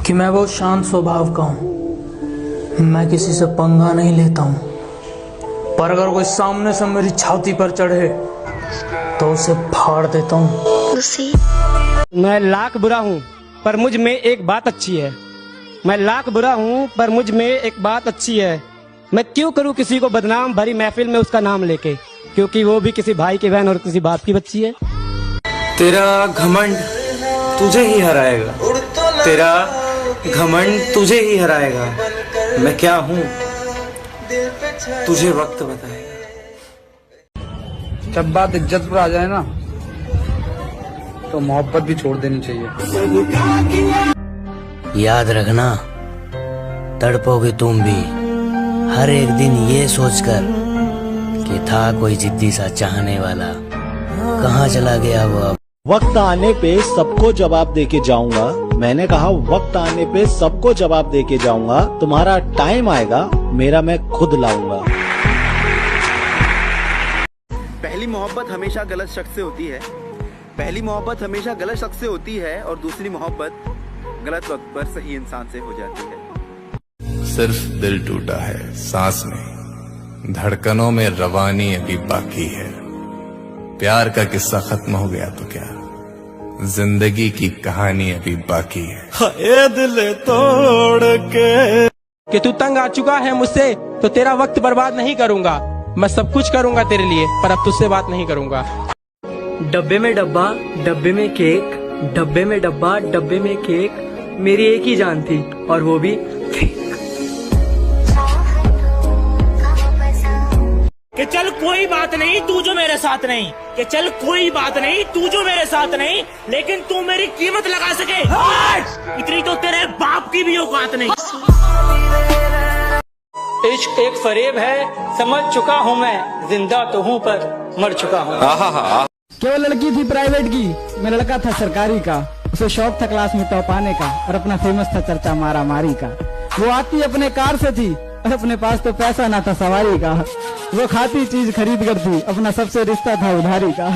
कि मैं बहुत शांत स्वभाव का हूँ, मैं किसी से पंगा नहीं लेता हूँ, पर अगर कोई सामने से मेरी छाती पर चढ़े तो उसे फाड़ देता हूँ। मैं लाख बुरा हूँ पर मुझ में एक बात अच्छी है। मैं लाख बुरा हूँ पर मुझ में एक बात अच्छी है। मैं क्यों करूँ किसी को बदनाम भरी महफिल में उसका नाम लेके, क्योंकि वो भी किसी भाई की बहन और किसी बाप की बच्ची है। तेरा घमंड तुझे ही हराएगा, तेरा घमंड तुझे ही हराएगा। मैं क्या हूँ तुझे वक्त बताएगा। जब बात इज्जत पर आ जाए ना तो मोहब्बत भी छोड़ देनी चाहिए। याद रखना, तड़पोगे तुम भी हर एक दिन ये सोचकर कि था कोई जिद्दी सा चाहने वाला, कहाँ चला गया वो अब। वक्त आने पे सबको जवाब देके जाऊंगा। मैंने कहा वक्त आने पे सबको जवाब देके जाऊंगा। तुम्हारा टाइम आएगा, मेरा मैं खुद लाऊंगा। पहली मोहब्बत हमेशा गलत शख्स से होती है। पहली मोहब्बत हमेशा गलत शख्स से होती है और दूसरी मोहब्बत गलत वक्त पर सही इंसान से हो जाती है। सिर्फ दिल टूटा है, सांस नहीं, धड़कनों में रवानी अभी बाकी है। प्यार का किस्सा खत्म हो गया तो क्या, जिंदगी की कहानी अभी बाकी है। हाय दिल तोड़ के कि तू तंग आ चुका है मुझसे तो तेरा वक्त बर्बाद नहीं करूंगा। मैं सब कुछ करूंगा तेरे लिए, पर अब तुझसे बात नहीं करूंगा। डब्बे में डब्बा, डब्बे में केक, डब्बे में डब्बा, डब्बे में केक। मेरी एक ही जान थी और वो भी कि चल कोई बात नहीं तू जो मेरे साथ नहीं, कि चल कोई बात नहीं तू जो मेरे साथ नहीं, लेकिन तू मेरी कीमत लगा सके इतनी तो तेरे बाप की भी औकात नहीं। इश्क एक फरेब है, समझ चुका हूँ मैं, जिंदा तो हूँ पर मर चुका हूँ। क्या लड़की थी प्राइवेट की, मैं लड़का था सरकारी का। उसे शौक था क्लास में टॉप आने का और अपना फेमस था चर्चा मारा मारी का। वो आती अपने कार से थी और अपने पास तो पैसा ना था सवारी का। वो खाती चीज खरीद कर थी, अपना सबसे रिश्ता था उधारी का।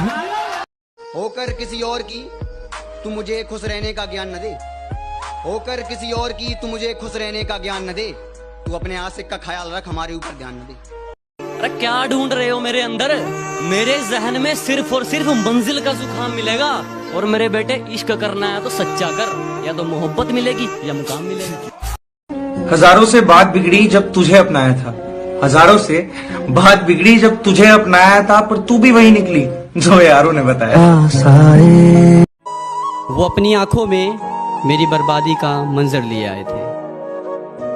होकर किसी और की तू मुझे खुश रहने का ज्ञान न दे, होकर किसी और की तू मुझे खुश रहने का ज्ञान न दे। तू अपने आशिक का ख्याल रख, हमारे ऊपर ध्यान न दे। अरे क्या ढूंढ रहे हो मेरे अंदर? मेरे जहन में सिर्फ और सिर्फ मंजिल का जुकाम मिलेगा। और मेरे बेटे इश्क करना है तो सच्चा कर, या तो मोहब्बत मिलेगी या मुकाम मिलेगा। हजारों से बात बिगड़ी जब तुझे अपनाया था, हजारों से बात बिगड़ी जब तुझे अपनाया था, पर तू भी वही निकली जो यारों ने बताया। वो अपनी आंखों में मेरी बर्बादी का मंजर लिए आए थे।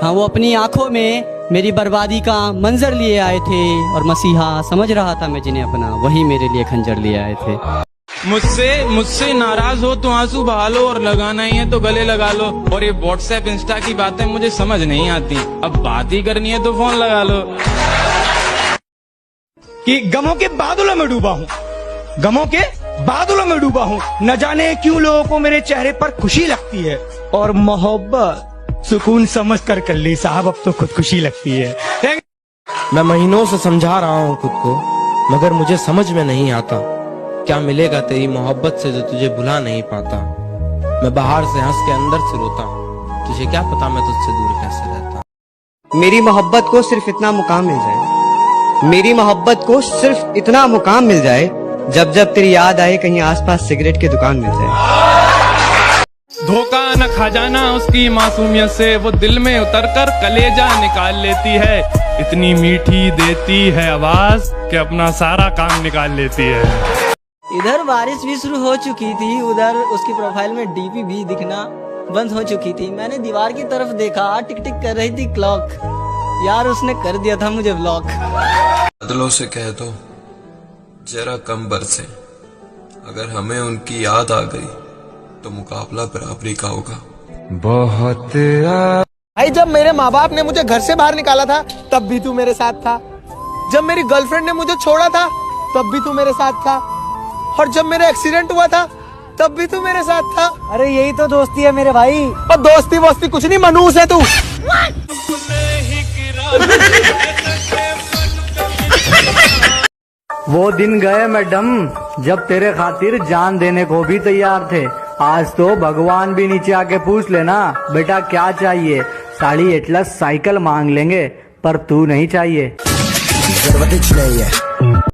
हाँ, वो अपनी आंखों में मेरी बर्बादी का मंजर लिए आए थे और मसीहा समझ रहा था मैं जिन्हें अपना, वही मेरे लिए खंजर लिए आए थे। मुझसे नाराज हो तो आंसू बहा लो, और लगाना ही है तो गले लगा लो। और ये व्हाट्सएप इंस्टा की बातें मुझे समझ नहीं आती, अब बात ही करनी है तो फोन लगा लो। कि गमों के बादलों में डूबा हूँ, गमों के बादलों में डूबा हूँ। न जाने क्यों लोगों को मेरे चेहरे पर खुशी लगती है, और मोहब्बत सुकून समझ कर ली साहब, अब तो खुदकुशी लगती है। मैं महीनों से समझा रहा हूँ खुद को, मगर मुझे समझ में नहीं आता क्या मिलेगा तेरी मोहब्बत से जो तुझे भुला नहीं पाता। मैं बाहर से हंस के अंदर से रोता हूँ, तुझे क्या पता मैं तुझसे दूर कैसे रहता। मेरी मोहब्बत को सिर्फ इतना मुकाम मिल जाए, मेरी मोहब्बत को सिर्फ इतना मुकाम मिल जाए, जब जब तेरी याद आए कहीं आसपास सिगरेट की दुकान मिल जाए। धोखा न खा जाना उसकी मासूमियत से, वो दिल में उतरकर कलेजा निकाल लेती है। इतनी मीठी देती है आवाज कि अपना सारा काम निकाल लेती है। इधर बारिश भी शुरू हो चुकी थी, उधर उसकी प्रोफाइल में डीपी भी दिखना बंद हो चुकी थी। मैंने दीवार की तरफ देखा, टिक टिक कर रही थी क्लॉक। यार उसने कर दिया था मुझे ब्लॉक। बादलों से कह दो जरा कम बरसे, अगर हमें उनकी याद आ गई तो मुकाबला बराबरी का होगा। बहुत भाई, जब मेरे माँ बाप ने मुझे घर से बाहर निकाला था तब भी तू मेरे साथ था। जब मेरी गर्लफ्रेंड ने मुझे छोड़ा था तब भी तू मेरे साथ था। और जब मेरा एक्सीडेंट हुआ था तब भी तू मेरे साथ था। अरे यही तो दोस्ती है मेरे भाई। और दोस्ती वोस्ती कुछ नहीं, मनूस है तू। वो दिन गए मैडम जब तेरे खातिर जान देने को भी तैयार थे। आज तो भगवान भी नीचे आके पूछ लेना बेटा क्या चाहिए, साड़ी एटलस साइकिल मांग लेंगे, पर तू नहीं चाहिए।